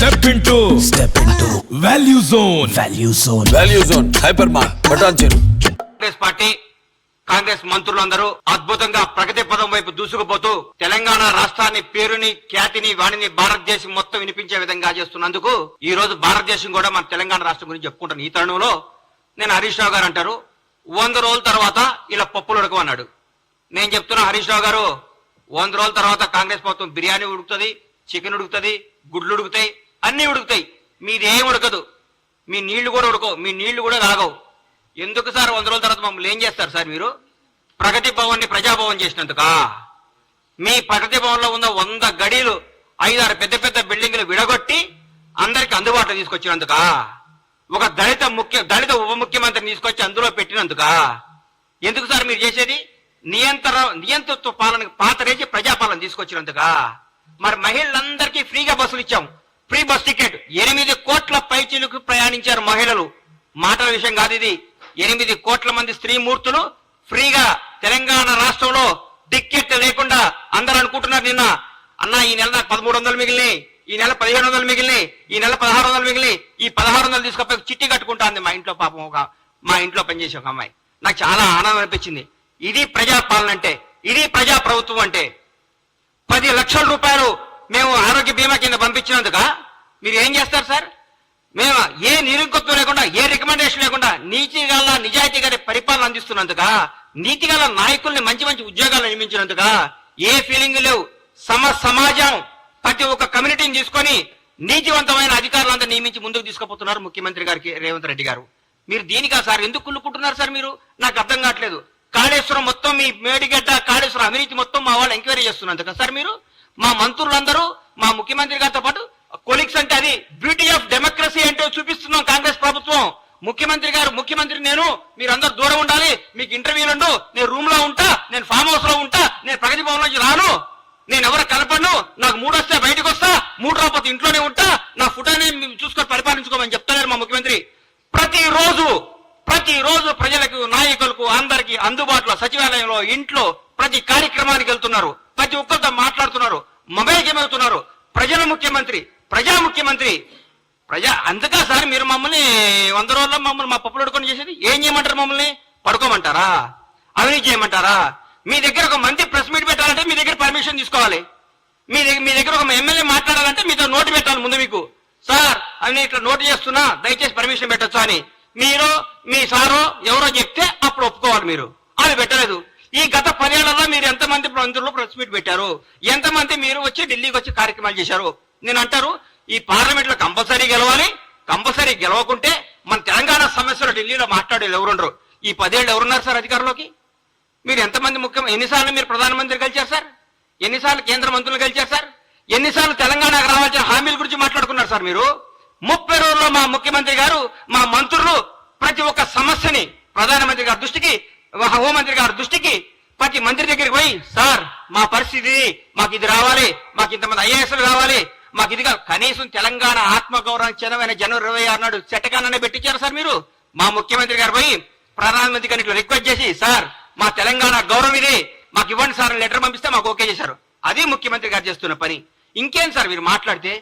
Step into Value Zone hyper mart Patancheru. Congress party Congress మంత్రులందరూ అద్భుతంగా ప్రగతి పదం వైపు దూసుకుపోతూ తెలంగాణ రాష్ట్రాన్ని పేరుని ఖ్యాతిని వాణిని భారతదేశం మొత్తం వినిపించే విధంగా చేస్తున్నందుకు ఈ రోజు భారతదేశం కూడా మన తెలంగాణ రాష్ట్రం గురించి చెప్పుకుంటాను. ఈ తరుణంలో నేను హరీష్ రావు గారు అంటారు 100 రోజుల తర్వాత ఇలా పప్పులు ఉడకమన్నాడు. నేను చెప్తున్నా హరీష్ రావు గారు 100 రోజుల తర్వాత కాంగ్రెస్ ప్రభుత్వం బిర్యానీ ఉడుకుతుంది, చికెన్ ఉడుకుతుంది, గుడ్లు ఉడుకుతాయి, అన్ని ఉడుకుతాయి. మీదేం ఉడకదు, మీ నీళ్లు కూడా ఉడకవు, మీ నీళ్లు కూడా తాగవు. ఎందుకు సార్ 100 రోజుల తర్వాత మమ్మల్ని ఏం చేస్తారు సార్? మీరు ప్రగతి భవన్ ని ప్రజాభవన్ చేసినందుకా? మీ ప్రగతి భవన్ లో ఉన్న 100 గడీలు 5-6 పెద్ద పెద్ద బిల్డింగ్లు విడగొట్టి అందరికి అందుబాటులో తీసుకొచ్చినందుకా? ఒక దళిత ఉప ముఖ్యమంత్రిని తీసుకొచ్చి అందులో పెట్టినందుకా? ఎందుకు సార్ మీరు చేసేది? నియంతృత్వ పాలన పాతరేసి ప్రజాపాలన తీసుకొచ్చినందుకా? మరి మహిళలందరికీ ఫ్రీగా బస్సులు ఇచ్చాం, ఫ్రీ బస్ టికెట్. 8 కోట్ల పైచీలకు ప్రయాణించారు మహిళలు. మాటల విషయం కాదు ఇది. 8 కోట్ల మంది స్త్రీమూర్తులు ఫ్రీగా తెలంగాణ రాష్ట్రంలో టికెట్ లేకుండా. అందరూ అనుకుంటున్నారు నిన్న అన్న ఈ నెల నాకు 1300 మిగిలినాయి, ఈ నెల 1500 మిగిలినాయి, ఈ నెల 1600 మిగిలినాయి, ఈ 1600 తీసుకపోయి చిట్టి కట్టుకుంటాంది మా ఇంట్లో. పాపం మా ఇంట్లో పనిచేసే ఒక అమ్మాయి. నాకు చాలా ఆనందం అనిపించింది. ఇది ప్రజాపాలన అంటే, ఇది ప్రజా ప్రభుత్వం అంటే. 10 లక్షల రూపాయలు మేము ఆరోగ్య బీమా కింద పంపించినందుక మీరు ఏం చేస్తారు సార్? మేము ఏ నిరంకుత్వం లేకుండా, ఏ రికమెండేషన్ లేకుండా నిజాయితీ గారి పరిపాలన అందిస్తున్నందుక, నీతి గల నాయకుల్ని మంచి మంచి ఉద్యోగాలు నియమించినందుక ఏ ఫీలింగ్ లేవు. సమాజం ప్రతి ఒక్క కమ్యూనిటీని తీసుకొని నీతివంతమైన అధికారులంతా నియమించి ముందుకు తీసుకుపోతున్నారు ముఖ్యమంత్రి గారికి రేవంత్ రెడ్డి గారు. మీరు దీనికా సార్ ఎందుకు కుళ్ళుకుంటున్నారు సార్? మీరు నాకు అర్థం కావట్లేదు. కాళేశ్వరం మొత్తం మీ మేడిగడ్డ కాళేశ్వరం అవినీతి మొత్తం మా వాళ్ళు ఎంక్వైరీ చేస్తున్నందుక సార్ మీరు, మా మంత్రులందరూ మా ముఖ్యమంత్రి గారితో పాటు కొలీగ్స్ అంటే అది బ్యూటీ ఆఫ్ డెమోక్రసీ అంటే చూపిస్తున్నాం కాంగ్రెస్ ప్రభుత్వం. ముఖ్యమంత్రి నేను, మీరందరూ దూరం ఉండాలి, మీకు ఇంటర్వ్యూలు, నేను రూమ్ లో ఉంటా, నేను ఫామ్ హౌస్ లో ఉంటా, నేను ప్రగతి భవన్ నుంచి రాను, నేను ఎవరు కనపడను, నాకు 3 వస్తే బయటకు వస్తా, 3 రాకపోతే ఇంట్లోనే ఉంటా, నా ఫుటానే చూసుకొని పరిపాలించుకోమని చెప్తున్నారు మా ముఖ్యమంత్రి. ప్రతిరోజు ప్రజలకు, నాయకులకు అందరికి అందుబాటులో సచివాలయంలో, ఇంట్లో ప్రతి కార్యక్రమానికి వెళ్తున్నారు, ప్రతి ఒక్కరితో మాట్లాడుతున్నారు, మొబైల్ గేమ్ అవుతున్నారు. ప్రజల ముఖ్యమంత్రి, ప్రజా ముఖ్యమంత్రి. అందుకా సార్ మీరు మమ్మల్ని 100 రోజుల్లో మమ్మల్ని మా పప్పులు అడుకొని చేసేది? ఏం చేయమంటారు? మమ్మల్ని పడుకోమంటారా? అవినీతి చేయమంటారా? మీ దగ్గర ఒక మంది ప్రెస్ మీట్ పెట్టాలంటే మీ దగ్గర పర్మిషన్ తీసుకోవాలి. మీ దగ్గర ఒక ఎమ్మెల్యే మాట్లాడాలంటే మీతో నోటు పెట్టాలి ముందు. మీకు సార్ అని ఇట్లా నోటు చేస్తున్నా, దయచేసి పర్మిషన్ పెట్టొచ్చు అని మీరు, మీ సారో ఎవరో చెప్తే అప్పుడు ఒప్పుకోవాలి. మీరు అది పెట్టలేదు. ఈ గత 10 ఏళ్లలో మీరు ఎంతమంది మంత్రులు ప్రెస్ మీట్ పెట్టారు? ఎంతమంది మీరు వచ్చి ఢిల్లీకి వచ్చి కార్యక్రమాలు చేశారు? నేను అంటారు ఈ పార్లమెంట్ లో కంపల్సరీ గెలవాలి. కంపల్సరీ గెలవకుంటే మన తెలంగాణ సమస్యలు ఢిల్లీలో మాట్లాడేది ఎవరుండరు. ఈ 10 ఏళ్ళు ఎవరున్నారు సార్ అధికారంలోకి? మీరు ఎంతమంది ఎన్నిసార్లు మీరు ప్రధానమంత్రి కలిశారు సార్? ఎన్నిసార్లు కేంద్ర మంత్రులు కలిశారు సార్? ఎన్నిసార్లు తెలంగాణకు రావాల్సిన హామీల గురించి మాట్లాడుకున్నారు సార్ మీరు? 30 రోజుల్లో మా ముఖ్యమంత్రి గారు, మా మంత్రులు ప్రతి ఒక్క సమస్యని ప్రధానమంత్రి గారి దృష్టికి, హోంమంత్రి గారి దృష్టికి, ప్రతి మంత్రి దగ్గరికి పోయి సార్ మా పరిస్థితి, మాకు ఇది రావాలి, మాకు ఇంతమంది ఐఏఎస్లు కావాలి, మాకు ఇది కనీసం తెలంగాణ ఆత్మగౌరవానికి చెందమైన జనవరి 26 నాడు చట్టకాన్ని పెట్టించారు సార్ మీరు. మా ముఖ్యమంత్రి గారు పోయి ప్రధానమంత్రి గారిని ఇట్లా రిక్వెస్ట్ చేసి సార్ మా తెలంగాణ గౌరవం ఇది, మాకు ఇవ్వండి సార్ లెటర్ పంపిస్తే మాకు ఓకే చేశారు. అది ముఖ్యమంత్రి గారు చేస్తున్న పని. ఇంకేం సార్ మీరు మాట్లాడితే?